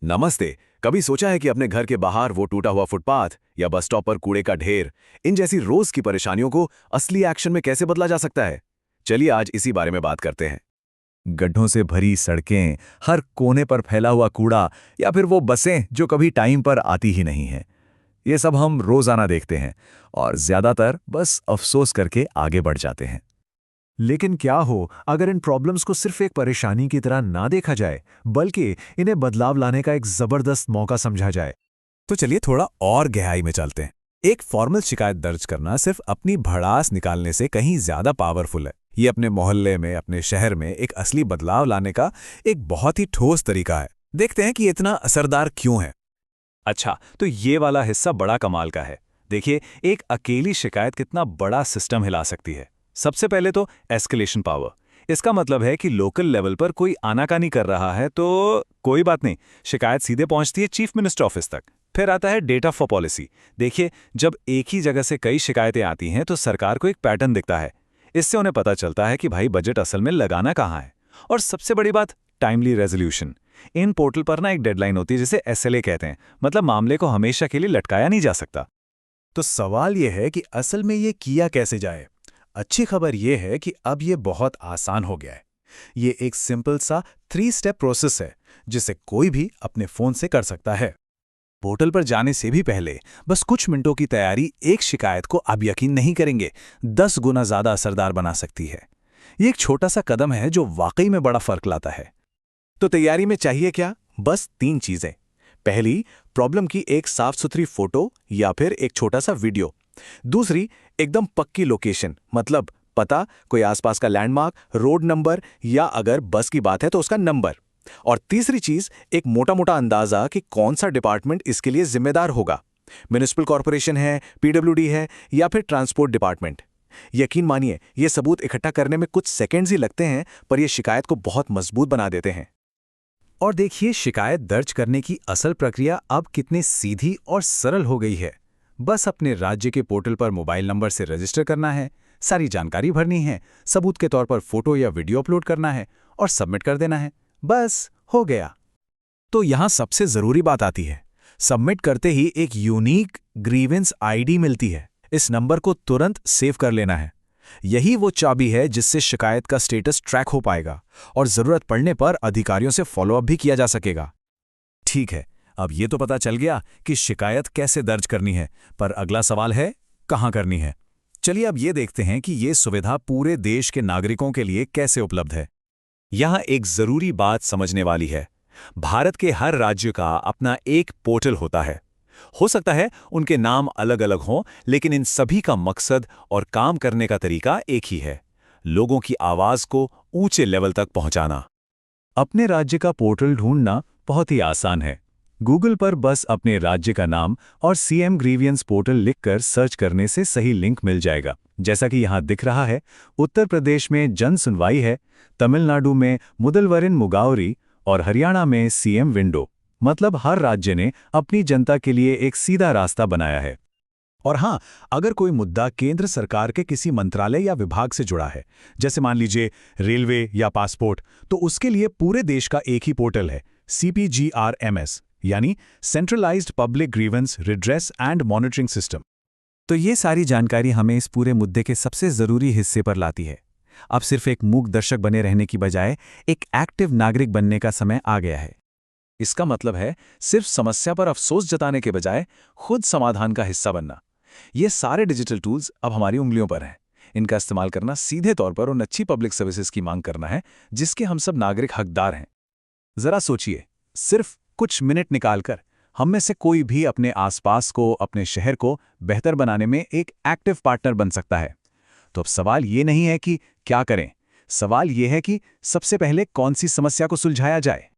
नमस्ते। कभी सोचा है कि अपने घर के बाहर वो टूटा हुआ फुटपाथ या बस स्टॉप पर कूड़े का ढेर, इन जैसी रोज की परेशानियों को असली एक्शन में कैसे बदला जा सकता है? चलिए आज इसी बारे में बात करते हैं। गड्ढों से भरी सड़कें, हर कोने पर फैला हुआ कूड़ा या फिर वो बसें जो कभी टाइम पर आती ही नहीं हैं। ये सब हम रोजाना देखते हैं और ज्यादातर बस अफसोस करके आगे बढ़ जाते हैं। लेकिन क्या हो अगर इन प्रॉब्लम्स को सिर्फ एक परेशानी की तरह ना देखा जाए, बल्कि इन्हें बदलाव लाने का एक जबरदस्त मौका समझा जाए। तो चलिए थोड़ा और गहराई में चलते हैं। एक फॉर्मल शिकायत दर्ज करना सिर्फ अपनी भड़ास निकालने से कहीं ज्यादा पावरफुल है। ये अपने मोहल्ले में, अपने शहर में एक असली बदलाव लाने का एक बहुत ही ठोस तरीका है। देखते हैं कि ये इतना असरदार क्यों है। अच्छा, तो ये वाला हिस्सा बड़ा कमाल का है। देखिए, एक अकेली शिकायत कितना बड़ा सिस्टम हिला सकती है। सबसे पहले तो एस्केलेशन पावर। इसका मतलब है कि लोकल लेवल पर कोई आनाकानी कर रहा है तो कोई बात नहीं, शिकायत सीधे पहुंचती है चीफ मिनिस्टर ऑफिस तक। फिर आता है डेटा फॉर पॉलिसी। देखिए, जब एक ही जगह से कई शिकायतें आती हैं तो सरकार को एक पैटर्न दिखता है। इससे उन्हें पता चलता है कि भाई बजट असल में लगाना कहाँ है। और सबसे बड़ी बात, टाइमली रेजोल्यूशन। इन पोर्टल पर ना एक डेडलाइन होती है जिसे एसएलए कहते हैं, मतलब मामले को हमेशा के लिए लटकाया नहीं जा सकता। तो सवाल यह है कि असल में ये किया कैसे जाए। अच्छी खबर यह है कि अब ये बहुत आसान हो गया है। ये एक सिंपल सा 3 स्टेप प्रोसेस है जिसे कोई भी अपने फोन से कर सकता है। पोर्टल पर जाने से भी पहले बस कुछ मिनटों की तैयारी एक शिकायत को, आप यकीन नहीं करेंगे, 10 गुना ज्यादा असरदार बना सकती है। ये एक छोटा सा कदम है जो वाकई में बड़ा फर्क लाता है। तो तैयारी में चाहिए क्या? बस 3 चीजें। पहली, प्रॉब्लम की एक साफ सुथरी फोटो या फिर एक छोटा सा वीडियो। दूसरी, एकदम पक्की लोकेशन, मतलब पता, कोई आसपास का लैंडमार्क, रोड नंबर या अगर बस की बात है तो उसका नंबर। और तीसरी चीज, एक मोटा मोटा अंदाजा कि कौन सा डिपार्टमेंट इसके लिए जिम्मेदार होगा। म्युनिसिपल कॉर्पोरेशन है, पीडब्ल्यूडी है या फिर ट्रांसपोर्ट डिपार्टमेंट। यकीन मानिए, ये सबूत इकट्ठा करने में कुछ सेकंड्स ही लगते हैं, पर यह शिकायत को बहुत मजबूत बना देते हैं। और देखिए, शिकायत दर्ज करने की असल प्रक्रिया अब कितनी सीधी और सरल हो गई है। बस अपने राज्य के पोर्टल पर मोबाइल नंबर से रजिस्टर करना है, सारी जानकारी भरनी है, सबूत के तौर पर फोटो या वीडियो अपलोड करना है और सबमिट कर देना है। बस हो गया। तो यहां सबसे जरूरी बात आती है। सबमिट करते ही एक यूनिक ग्रीवेंस आईडी मिलती है। इस नंबर को तुरंत सेव कर लेना है। यही वो चाबी है जिससे शिकायत का स्टेटस ट्रैक हो पाएगा और जरूरत पड़ने पर अधिकारियों से फॉलोअप भी किया जा सकेगा। ठीक है, अब ये तो पता चल गया कि शिकायत कैसे दर्ज करनी है, पर अगला सवाल है कहां करनी है। चलिए अब ये देखते हैं कि ये सुविधा पूरे देश के नागरिकों के लिए कैसे उपलब्ध है। यहां एक जरूरी बात समझने वाली है। भारत के हर राज्य का अपना एक पोर्टल होता है। हो सकता है उनके नाम अलग अलग हों, लेकिन इन सभी का मकसद और काम करने का तरीका एक ही है: लोगों की आवाज को ऊंचे लेवल तक पहुंचाना। अपने राज्य का पोर्टल ढूंढना बहुत ही आसान है। गूगल पर बस अपने राज्य का नाम और सीएम ग्रीवियंस पोर्टल लिखकर सर्च करने से सही लिंक मिल जाएगा। जैसा कि यहाँ दिख रहा है, उत्तर प्रदेश में जन सुनवाई है, तमिलनाडु में मुदलवरिन मुगावरी और हरियाणा में सीएम विंडो। मतलब हर राज्य ने अपनी जनता के लिए एक सीधा रास्ता बनाया है। और हां, अगर कोई मुद्दा केंद्र सरकार के किसी मंत्रालय या विभाग से जुड़ा है, जैसे मान लीजिए रेलवे या पासपोर्ट, तो उसके लिए पूरे देश का एक ही पोर्टल है, CPGRMS, यानी centralised public grievance redress and monitoring system. तो ये सारी जानकारी हमें इस पूरे मुद्दे के सबसे जरूरी हिस्से पर लाती है। अब सिर्फ एक मूक दर्शक बने रहने की बजाय एक एक्टिव नागरिक बनने का समय आ गया है। इसका मतलब है सिर्फ समस्या पर अफसोस जताने के बजाय खुद समाधान का हिस्सा बनना। ये सारे डिजिटल टूल्स अब हमारी उंगलियों पर हैं। इनका इस्तेमाल करना सीधे तौर पर उन अच्छी पब्लिक सर्विसेज की मांग करना है जिसके हम सब नागरिक हकदार हैं। जरा सोचिए, सिर्फ कुछ मिनट निकालकर हम में से कोई भी अपने आसपास को, अपने शहर को बेहतर बनाने में एक एक्टिव पार्टनर बन सकता है। तो अब सवाल ये नहीं है कि क्या करें, सवाल ये है कि सबसे पहले कौन सी समस्या को सुलझाया जाए।